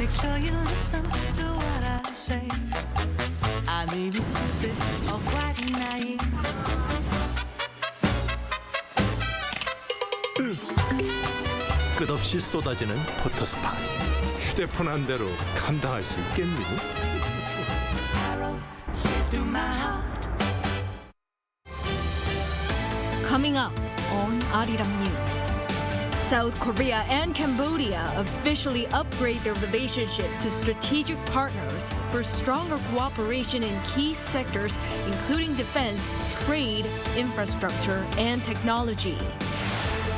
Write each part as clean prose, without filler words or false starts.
make sure you listen to what I say. I may be stupid or quite naive. 끝없이 쏟아지는 포토스팟. 휴대폰 한 대로 감당할 수 있겠니? Arrow straight through my heart. Coming up on Arirang News. South Korea and Cambodia officially upgrade their relationship to strategic partners for stronger cooperation in key sectors, including defense, trade, infrastructure, and technology.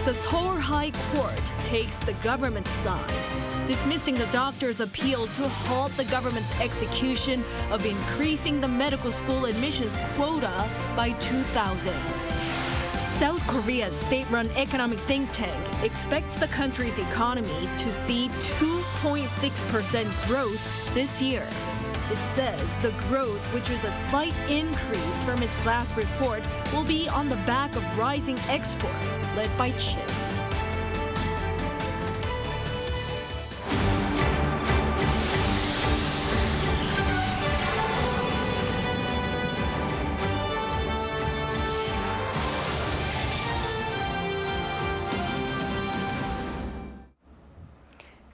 The Seoul High Court takes the government's side, dismissing the doctor's appeal to halt the government's execution of increasing the medical school admissions quota by 2,000. South Korea's state-run economic think tank expects the country's economy to see 2.6% growth this year. It says the growth, which is a slight increase from its last report, will be on the back of rising exports led by chips.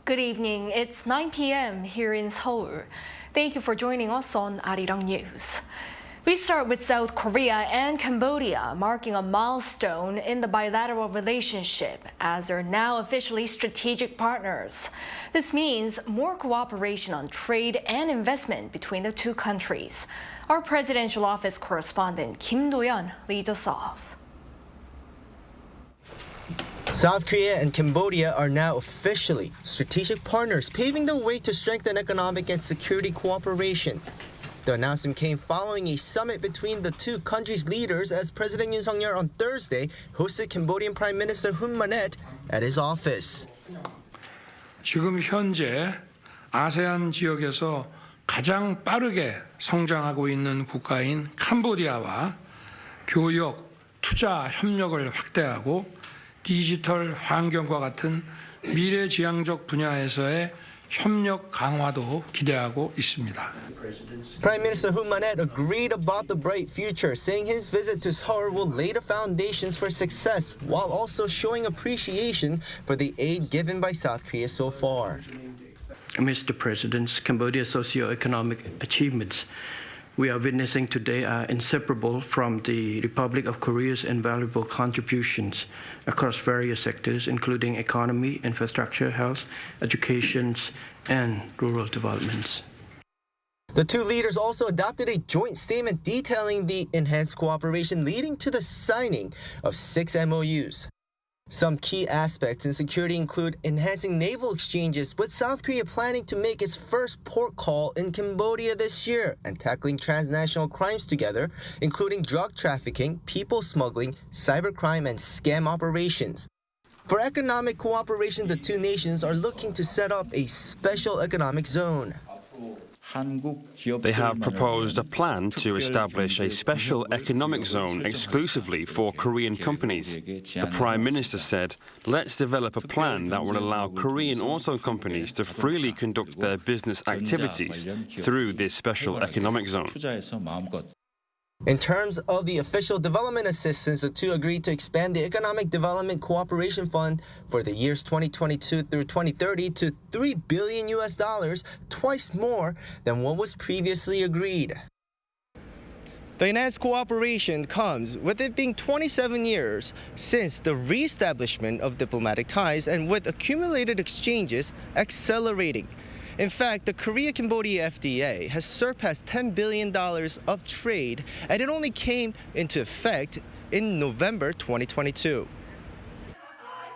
Good evening. It's 9 p.m. here in Seoul. Thank you for joining us on Arirang News. We start with South Korea and Cambodia marking a milestone in the bilateral relationship as they're now officially strategic partners. This means more cooperation on trade and investment between the two countries. Our presidential office correspondent Kim Do-yeon leads us off. South Korea and Cambodia are now officially strategic partners, paving the way to strengthen economic and security cooperation. The announcement came following a summit between the two countries' leaders as President Yoon Suk-yeol on Thursday hosted Cambodian Prime Minister Manet at his office. 지금 현재 아세안 지역에서 가장 빠르게 성장하고 있는 국가인 캄보디아와 교역, 투자 협력을 확대하고 디지털 환경과 같은 미래지향적 분야에서의 협력 강화도 기대하고 있습니다. Prime Minister Manet agreed about the bright future, saying his visit to Seoul will lay the foundations for success while also showing appreciation for the aid given by South Korea so far. Mr. President, Cambodia's socio-economic achievements we are witnessing today are inseparable from the Republic of Korea's invaluable contributions across various sectors, including economy, infrastructure, health, education, and rural developments. The two leaders also adopted a joint statement detailing the enhanced cooperation leading to the signing of 6 MOUs. Some key aspects in security include enhancing naval exchanges, with South Korea planning to make its first port call in Cambodia this year, and tackling transnational crimes together, including drug trafficking, people smuggling, cybercrime, and scam operations. For economic cooperation, the two nations are looking to set up a special economic zone. They have proposed a plan to establish a special economic zone exclusively for Korean companies. The Prime Minister said, "Let's develop a plan that will allow Korean auto companies to freely conduct their business activities through this special economic zone." In terms of the official development assistance, the two agreed to expand the Economic Development Cooperation Fund for the years 2022 through 2030 to $3 billion, twice more than what was previously agreed. The enhanced cooperation comes with it being 27 years since the re-establishment of diplomatic ties and with accumulated exchanges accelerating. In fact, the Korea-Cambodia FTA has surpassed $10 billion of trade, and it only came into effect in November 2022.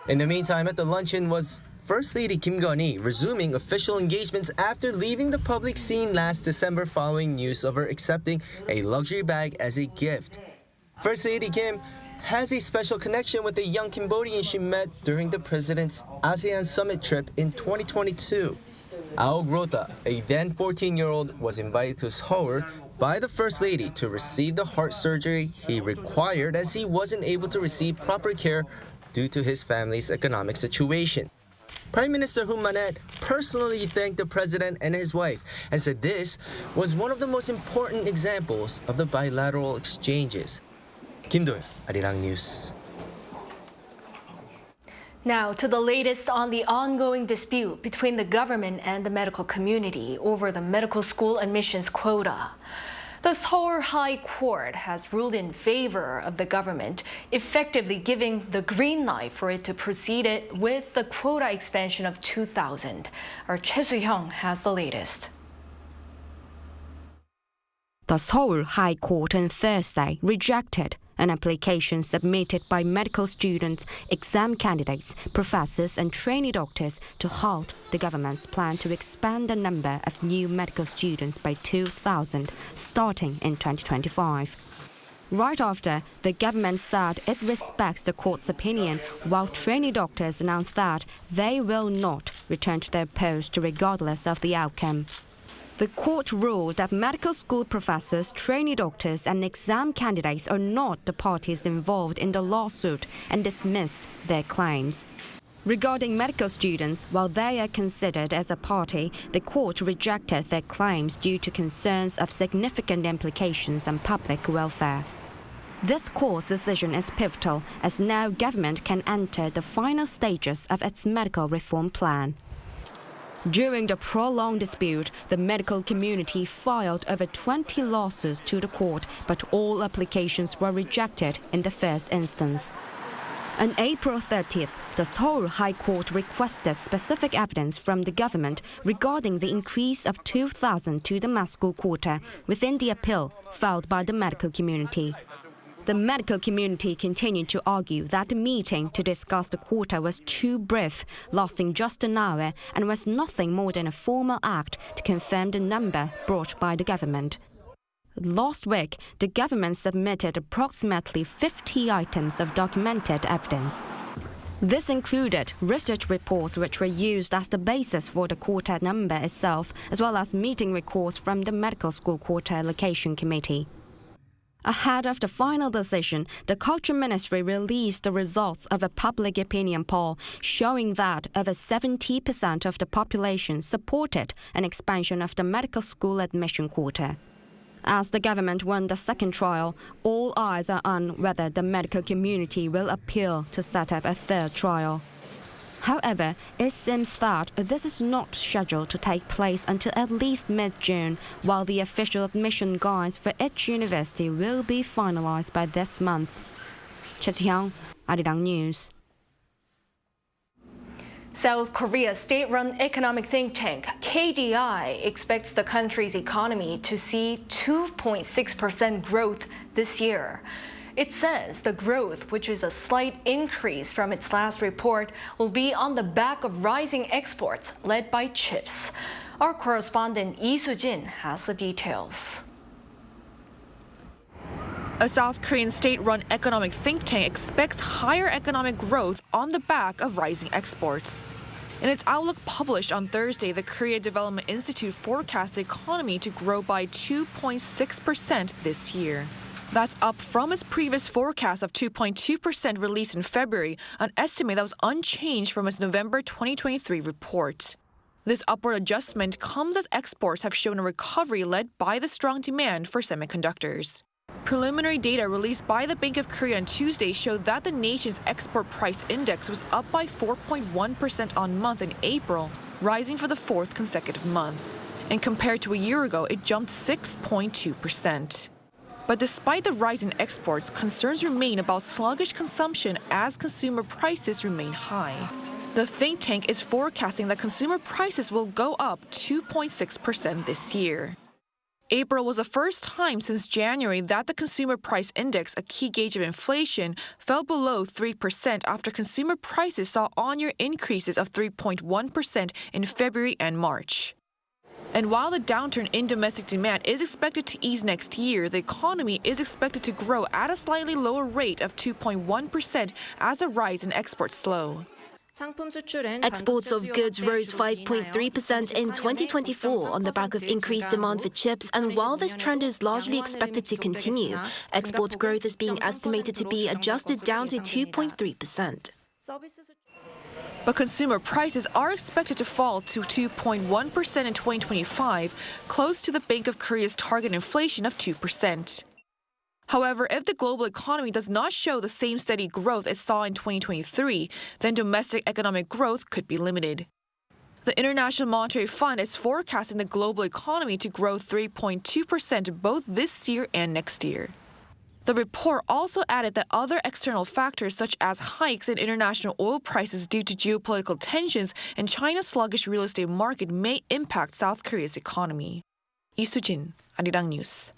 In the meantime, at the luncheon was First Lady Kim Geun-hee resuming official engagements after leaving the public scene last December following news of her accepting a luxury bag as a gift. First Lady Kim has a special connection with a young Cambodian she met during the president's ASEAN summit trip in 2022. Ao Grotha, a then 14-year-old, was invited to Seoul by the First Lady to receive the heart surgery he required as he wasn't able to receive proper care due to his family's economic situation. Prime Minister Manet personally thanked the president and his wife and said this was one of the most important examples of the bilateral exchanges. 김도현, Arirang News. Now to the latest on the ongoing dispute between the government and the medical community over the medical school admissions quota. The Seoul High Court has ruled in favor of the government, effectively giving the green light for it to proceed with the quota expansion of 2,000. Our Choi Soo-hyung has the latest. The Seoul High Court on Thursday rejected an application submitted by medical students, exam candidates, professors and trainee doctors to halt the government's plan to expand the number of new medical students by 2,000 starting in 2025. Right after, the government said it respects the court's opinion, while trainee doctors announced that they will not return to their post regardless of the outcome. The court ruled that medical school professors, trainee doctors and exam candidates are not the parties involved in the lawsuit and dismissed their claims. Regarding medical students, while they are considered as a party, the court rejected their claims due to concerns of significant implications on public welfare. This court's decision is pivotal, as now government can enter the final stages of its medical reform plan. During the prolonged dispute, the medical community filed over 20 lawsuits to the court, but all applications were rejected in the first instance. On April 30th, the Seoul High Court requested specific evidence from the government regarding the increase of 2,000 to the med school quota within the appeal filed by the medical community. The medical community continued to argue that the meeting to discuss the quota was too brief, lasting just an hour, and was nothing more than a formal act to confirm the number brought by the government. Last week, the government submitted approximately 50 items of documented evidence. This included research reports which were used as the basis for the quota number itself, as well as meeting records from the medical school quota allocation committee. Ahead of the final decision, the Culture Ministry released the results of a public opinion poll showing that over 70% of the population supported an expansion of the medical school admission quota. As the government won the second trial, all eyes are on whether the medical community will appeal to set up a third trial. However, it seems that this is not scheduled to take place until at least mid-June, while the official admission guides for each university will be finalized by this month. Choi Soo-hyung, Arirang News. South Korea's state-run economic think tank, KDI, expects the country's economy to see 2.6% growth this year. It says the growth, which is a slight increase from its last report, will be on the back of rising exports led by chips. Our correspondent Lee Soo-jin has the details. A South Korean state-run economic think tank expects higher economic growth on the back of rising exports. In its outlook published on Thursday, the Korea Development Institute forecast the economy to grow by 2.6% this year. That's up from its previous forecast of 2.2% released in February, an estimate that was unchanged from its November 2023 report. This upward adjustment comes as exports have shown a recovery led by the strong demand for semiconductors. Preliminary data released by the Bank of Korea on Tuesday showed that the nation's export price index was up by 4.1% on month in April, rising for the fourth consecutive month. And compared to a year ago, it jumped 6.2%. But despite the rise in exports, concerns remain about sluggish consumption as consumer prices remain high. The think tank is forecasting that consumer prices will go up 2.6% this year. April was the first time since January that the consumer price index, a key gauge of inflation, fell below 3% after consumer prices saw on-year increases of 3.1% in February and March. And while the downturn in domestic demand is expected to ease next year, the economy is expected to grow at a slightly lower rate of 2.1% as the rise in exports slow. Exports of goods rose 5.3% in 2024 on the back of increased demand for chips, and while this trend is largely expected to continue, export growth is being estimated to be adjusted down to 2.3%. But consumer prices are expected to fall to 2.1% in 2025, close to the Bank of Korea's target inflation of 2%. However, if the global economy does not show the same steady growth it saw in 2023, then domestic economic growth could be limited. The International Monetary Fund is forecasting the global economy to grow 3.2% both this year and next year. The report also added that other external factors such as hikes in international oil prices due to geopolitical tensions and China's sluggish real estate market may impact South Korea's economy. Lee Soo-jin, Arirang News.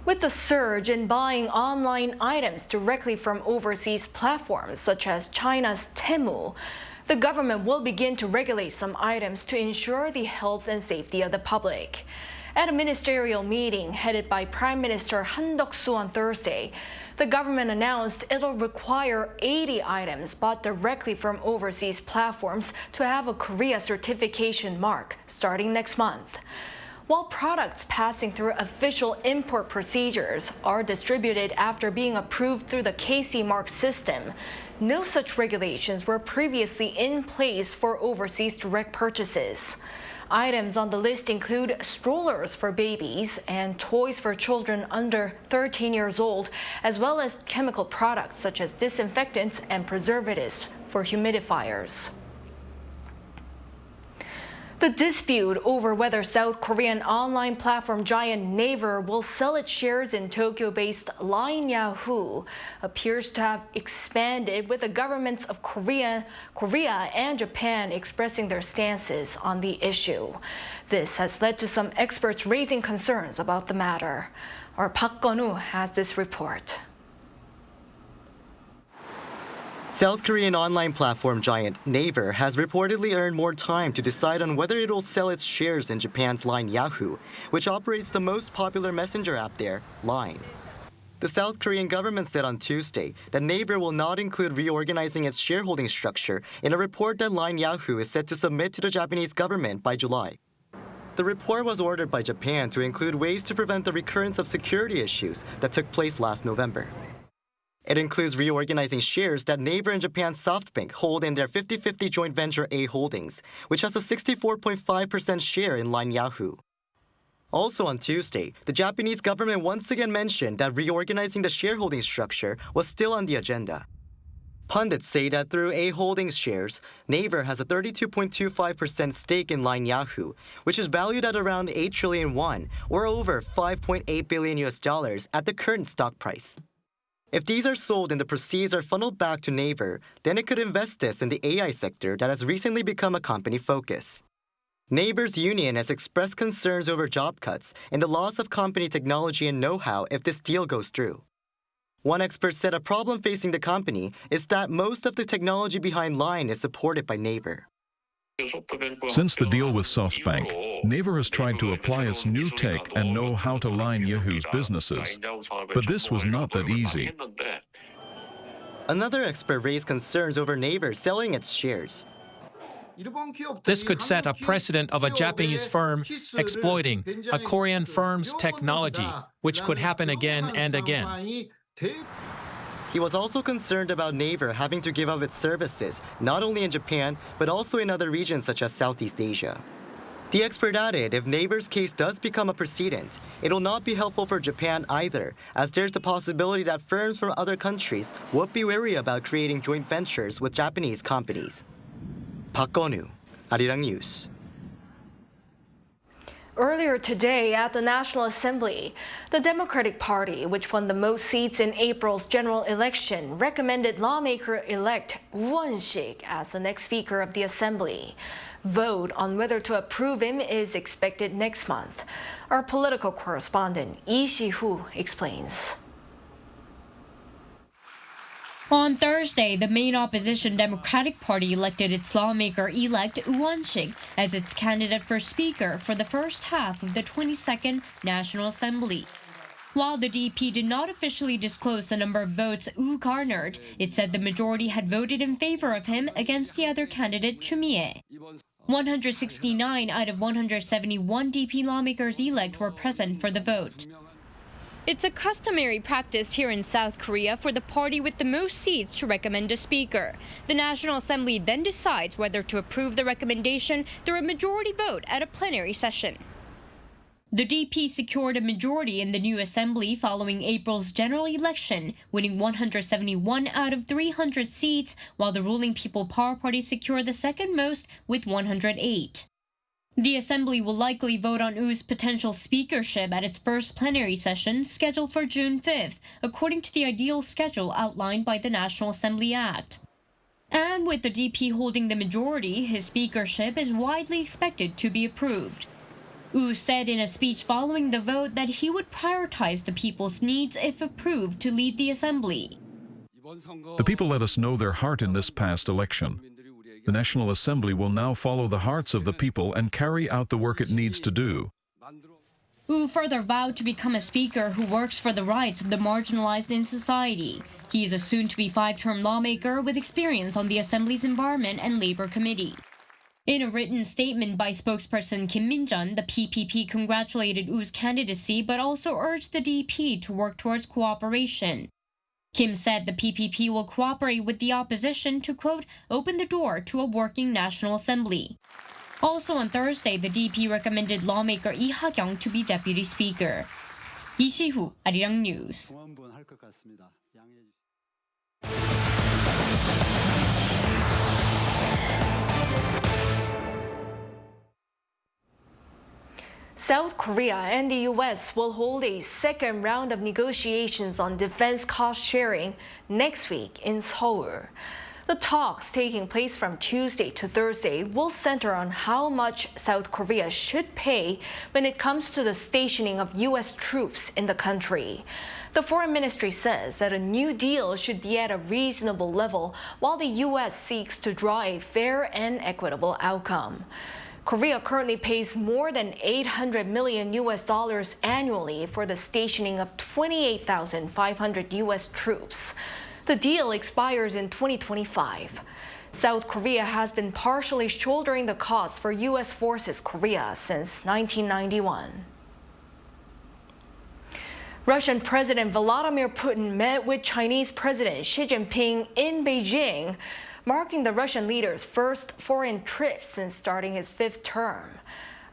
With the surge in buying online items directly from overseas platforms such as China's Temu, the government will begin to regulate some items to ensure the health and safety of the public. At a ministerial meeting headed by Prime Minister Han Duck-soo on Thursday, the government announced it'll require 80 items bought directly from overseas platforms to have a Korea certification mark starting next month. While products passing through official import procedures are distributed after being approved through the KC mark system, no such regulations were previously in place for overseas direct purchases. Items on the list include strollers for babies and toys for children under 13 years old, as well as chemical products such as disinfectants and preservatives for humidifiers. The dispute over whether South Korean online platform giant Naver will sell its shares in Tokyo-based Line Yahoo appears to have expanded, with the governments of Korea and Japan expressing their stances on the issue. This has led to some experts raising concerns about the matter. Our Park Gun-woo has this report. South Korean online platform giant Naver has reportedly earned more time to decide on whether it will sell its shares in Japan's Line Yahoo, which operates the most popular messenger app there, Line. The South Korean government said on Tuesday that Naver will not include reorganizing its shareholding structure in a report that Line Yahoo is set to submit to the Japanese government by July. The report was ordered by Japan to include ways to prevent the recurrence of security issues that took place last November. It includes reorganizing shares that Naver and Japan's SoftBank hold in their 50-50 joint venture A Holdings, which has a 64.5% share in Line Yahoo. Also on Tuesday, the Japanese government once again mentioned that reorganizing the shareholding structure was still on the agenda. Pundits say that through A Holdings shares, Naver has a 32.25% stake in Line Yahoo, which is valued at around 8 trillion won, or over $5.8 billion at the current stock price. If these are sold and the proceeds are funneled back to Naver, then it could invest this in the AI sector that has recently become a company focus. Naver's union has expressed concerns over job cuts and the loss of company technology and know-how if this deal goes through. One expert said a problem facing the company is that most of the technology behind Line is supported by Naver. Since the deal with SoftBank, Naver has tried to apply its new tech and know-how to Line Yahoo's businesses. But this was not that easy. Another expert raised concerns over Naver selling its shares. This could set a precedent of a Japanese firm exploiting a Korean firm's technology, which could happen again and again. He was also concerned about Naver having to give up its services, not only in Japan, but also in other regions such as Southeast Asia. The expert added if Naver's case does become a precedent, it will not be helpful for Japan either, as there's the possibility that firms from other countries would be wary about creating joint ventures with Japanese companies. Park Gun-woo, Arirang News. Earlier today at the National Assembly, the Democratic Party, which won the most seats in April's general election, recommended lawmaker-elect Woo Won-shik as the next Speaker of the Assembly. Vote on whether to approve him is expected next month. Our political correspondent Lee Si-hoo explains. On Thursday, the main opposition Democratic Party elected its lawmaker-elect Woo Won-shik as its candidate for Speaker for the first half of the 22nd National Assembly. While the DP did not officially disclose the number of votes Woo garnered, it said the majority had voted in favor of him against the other candidate, Choo Mi-ae. 169 out of 171 DP lawmakers-elect were present for the vote. It's a customary practice here in South Korea for the party with the most seats to recommend a speaker. The National Assembly then decides whether to approve the recommendation through a majority vote at a plenary session. The DP secured a majority in the new assembly following April's general election, winning 171 out of 300 seats, while the ruling People Power Party secured the second most with 108. The assembly will likely vote on Woo's potential speakership at its first plenary session, scheduled for June 5th, according to the ideal schedule outlined by the National Assembly Act. And with the DP holding the majority, his speakership is widely expected to be approved. Woo said in a speech following the vote that he would prioritize the people's needs if approved to lead the assembly. The people let us know their heart in this past election. The National Assembly will now follow the hearts of the people and carry out the work it needs to do. Woo further vowed to become a speaker who works for the rights of the marginalized in society. He is a soon-to-be 5-term lawmaker with experience on the Assembly's Environment and Labor Committee. In a written statement by spokesperson Kim Min-jun, the PPP congratulated Woo's candidacy but also urged the DP to work towards cooperation. Kim said the PPP will cooperate with the opposition to, quote, open the door to a working National Assembly. Also on Thursday, the DP recommended lawmaker Lee Ha-kyung to be deputy speaker. Lee Si-hu, Arirang News. South Korea and the U.S. will hold a second round of negotiations on defense cost sharing next week in Seoul. The talks, taking place from Tuesday to Thursday, will center on how much South Korea should pay when it comes to the stationing of U.S. troops in the country. The Foreign Ministry says that a new deal should be at a reasonable level while the U.S. seeks to draw a fair and equitable outcome. Korea currently pays more than $800 million annually for the stationing of 28,500 U.S. troops. The deal expires in 2025. South Korea has been partially shouldering the costs for U.S. forces Korea since 1991. Russian President Vladimir Putin met with Chinese President Xi Jinping in Beijing, marking the Russian leader's first foreign trip since starting his 5th term.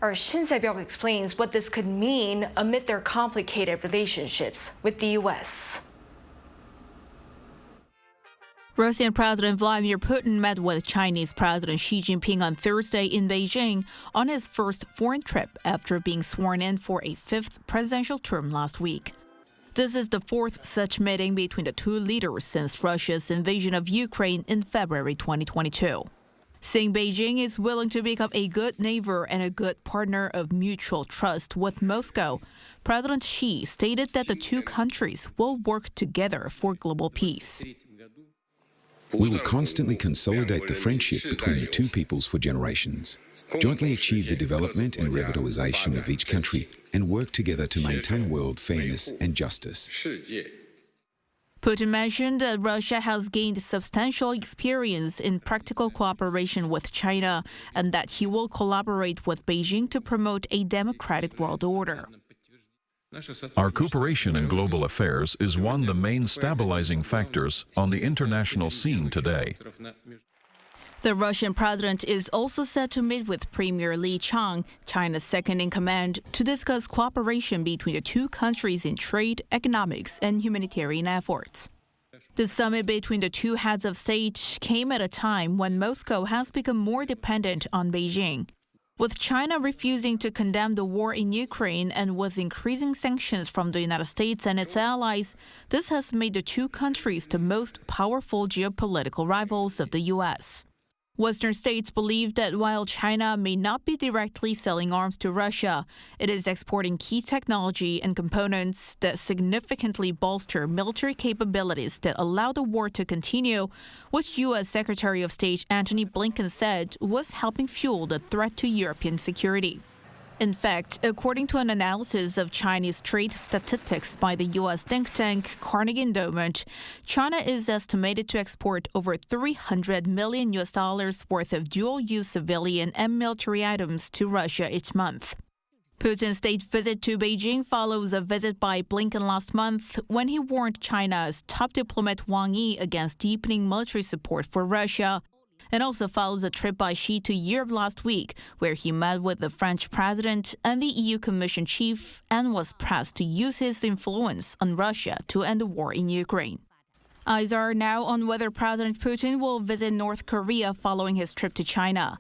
Our Shin Se-byuk explains what this could mean amid their complicated relationships with the U.S. Russian President Vladimir Putin met with Chinese President Xi Jinping on Thursday in Beijing on his first foreign trip after being sworn in for a 5th presidential term last week. This is the 4th such meeting between the two leaders since Russia's invasion of Ukraine in February 2022. Saying Beijing is willing to become a good neighbor and a good partner of mutual trust with Moscow, President Xi stated that the two countries will work together for global peace. We will constantly consolidate the friendship between the two peoples for generations, jointly achieve the development and revitalization of each country, and work together to maintain world fairness and justice. Putin mentioned that Russia has gained substantial experience in practical cooperation with China and that he will collaborate with Beijing to promote a democratic world order. Our cooperation in global affairs is one of the main stabilizing factors on the international scene today. The Russian president is also set to meet with Premier Li Qiang, China's second-in-command, to discuss cooperation between the two countries in trade, economics, and humanitarian efforts. The summit between the two heads of state came at a time when Moscow has become more dependent on Beijing. With China refusing to condemn the war in Ukraine and with increasing sanctions from the United States and its allies, this has made the two countries the most powerful geopolitical rivals of the U.S. Western states believe that while China may not be directly selling arms to Russia, it is exporting key technology and components that significantly bolster military capabilities that allow the war to continue, which U.S. Secretary of State Antony Blinken said was helping fuel the threat to European security. In fact, according to an analysis of Chinese trade statistics by the U.S. think tank Carnegie Endowment, China is estimated to export over $300 million worth of dual-use civilian and military items to Russia each month. Putin's state visit to Beijing follows a visit by Blinken last month when he warned China's top diplomat Wang Yi against deepening military support for Russia. It also follows a trip by Xi to Europe last week, where he met with the French president and the EU Commission chief and was pressed to use his influence on Russia to end the war in Ukraine. Eyes are now on whether President Putin will visit North Korea following his trip to China.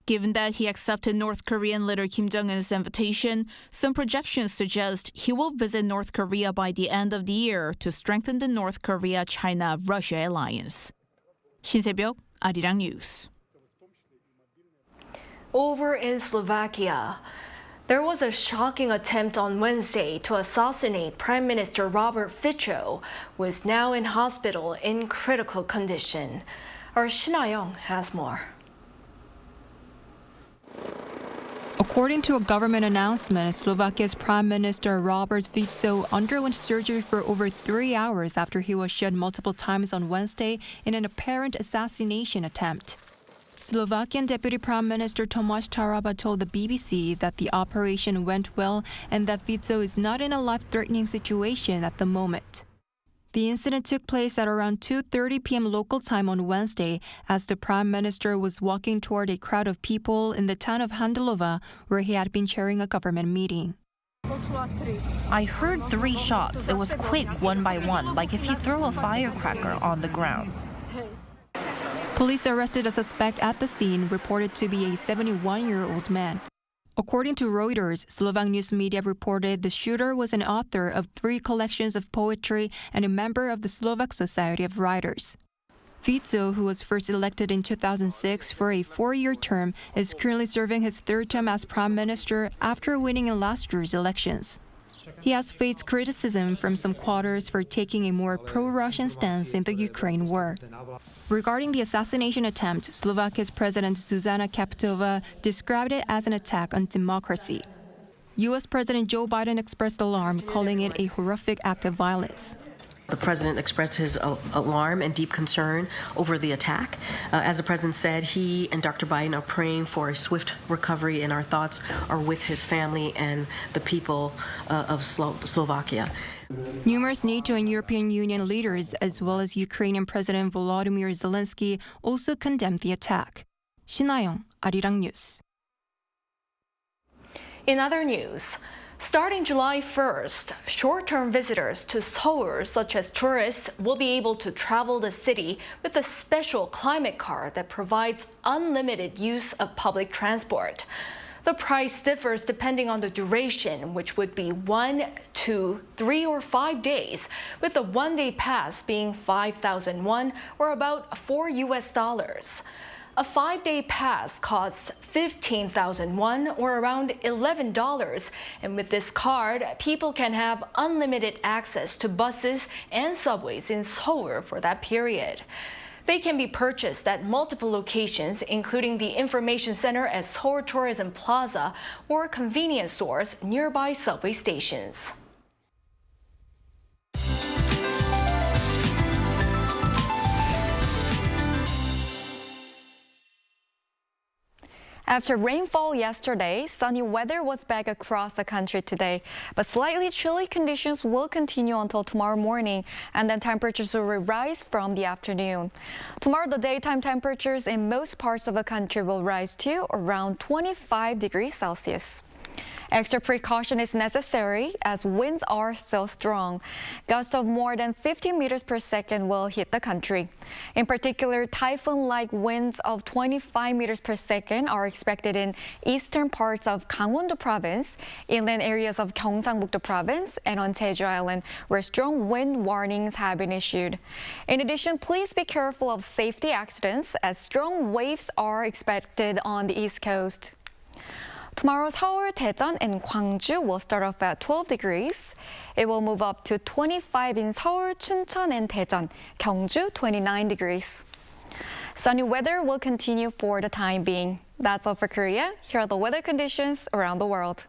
Given that he accepted North Korean leader Kim Jong-un's invitation, some projections suggest he will visit North Korea by the end of the year to strengthen the North Korea-China-Russia alliance. 신세벽, Arirang News. Over in Slovakia, there was a shocking attempt on Wednesday to assassinate Prime Minister Robert Fico, who is now in hospital in critical condition. Our Shin-Young has more. According to a government announcement, Slovakia's Prime Minister Robert Fico underwent surgery for over 3 hours after he was shot multiple times on Wednesday in an apparent assassination attempt. Slovakian Deputy Prime Minister Tomáš Taraba told the BBC that the operation went well and that Fico is not in a life-threatening situation at the moment. The incident took place at around 2:30 p.m. local time on Wednesday as the Prime Minister was walking toward a crowd of people in the town of Handalova, where he had been chairing a government meeting. I heard 3 shots. It was quick, one by one, like if you throw a firecracker on the ground. Police arrested a suspect at the scene, reported to be a 71-year-old man. According to Reuters, Slovak news media reported the shooter was an author of 3 collections of poetry and a member of the Slovak Society of Writers. Fico, who was first elected in 2006 for a 4-year term, is currently serving his 3rd term as prime minister after winning in last year's elections. He has faced criticism from some quarters for taking a more pro-Russian stance in the Ukraine war. Regarding the assassination attempt, Slovakia's President Zuzana Kapitova described it as an attack on democracy. U.S. President Joe Biden expressed alarm, calling it a horrific act of violence. The president expressed his alarm and deep concern over the attack. As the president said, he and Dr. Biden are praying for a swift recovery, and our thoughts are with his family and the people of Slovakia. Numerous NATO and European Union leaders, as well as Ukrainian President Volodymyr Zelensky, also condemned the attack. Shin-Young, Arirang News. In other news, starting July 1st, short-term visitors to Seoul, such as tourists, will be able to travel the city with a special climate card that provides unlimited use of public transport. The price differs depending on the duration, which would be 1, 2, 3, or 5 days, with the one-day pass being 5,000 won, or about $4. A 5-day pass costs 15,000 won, or around $11, and with this card, people can have unlimited access to buses and subways in Seoul for that period. They can be purchased at multiple locations, including the information center at Seoul Tourism Plaza or convenience stores nearby subway stations. After rainfall yesterday, sunny weather was back across the country today, but slightly chilly conditions will continue until tomorrow morning, and then temperatures will rise from the afternoon. Tomorrow, the daytime temperatures in most parts of the country will rise to around 25 degrees Celsius. Extra precaution is necessary as winds are still strong. Gusts of more than 50 meters per second will hit the country. In particular, typhoon-like winds of 25 meters per second are expected in eastern parts of Gangwon-do province, inland areas of Gyeongsang-buk-do province, and on Jeju Island, where strong wind warnings have been issued. In addition, please be careful of safety accidents as strong waves are expected on the east coast. Tomorrow's Seoul, Daejeon, and Gwangju will start off at 12 degrees. It will move up to 25 in Seoul, Chuncheon, and Daejeon. Gyeongju, 29 degrees. Sunny weather will continue for the time being. That's all for Korea. Here are the weather conditions around the world.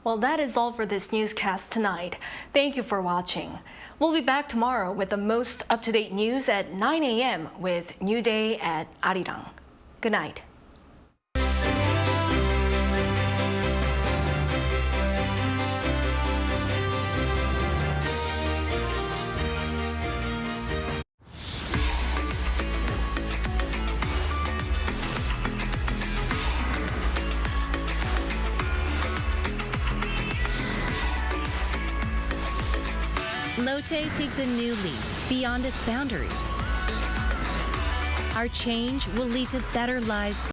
Well, that is all for this newscast tonight. Thank you for watching. We'll be back tomorrow with the most up-to-date news at 9 a.m. with New Day at Arirang. Good night. Lotte takes a new leap beyond its boundaries. Our change will lead to better lives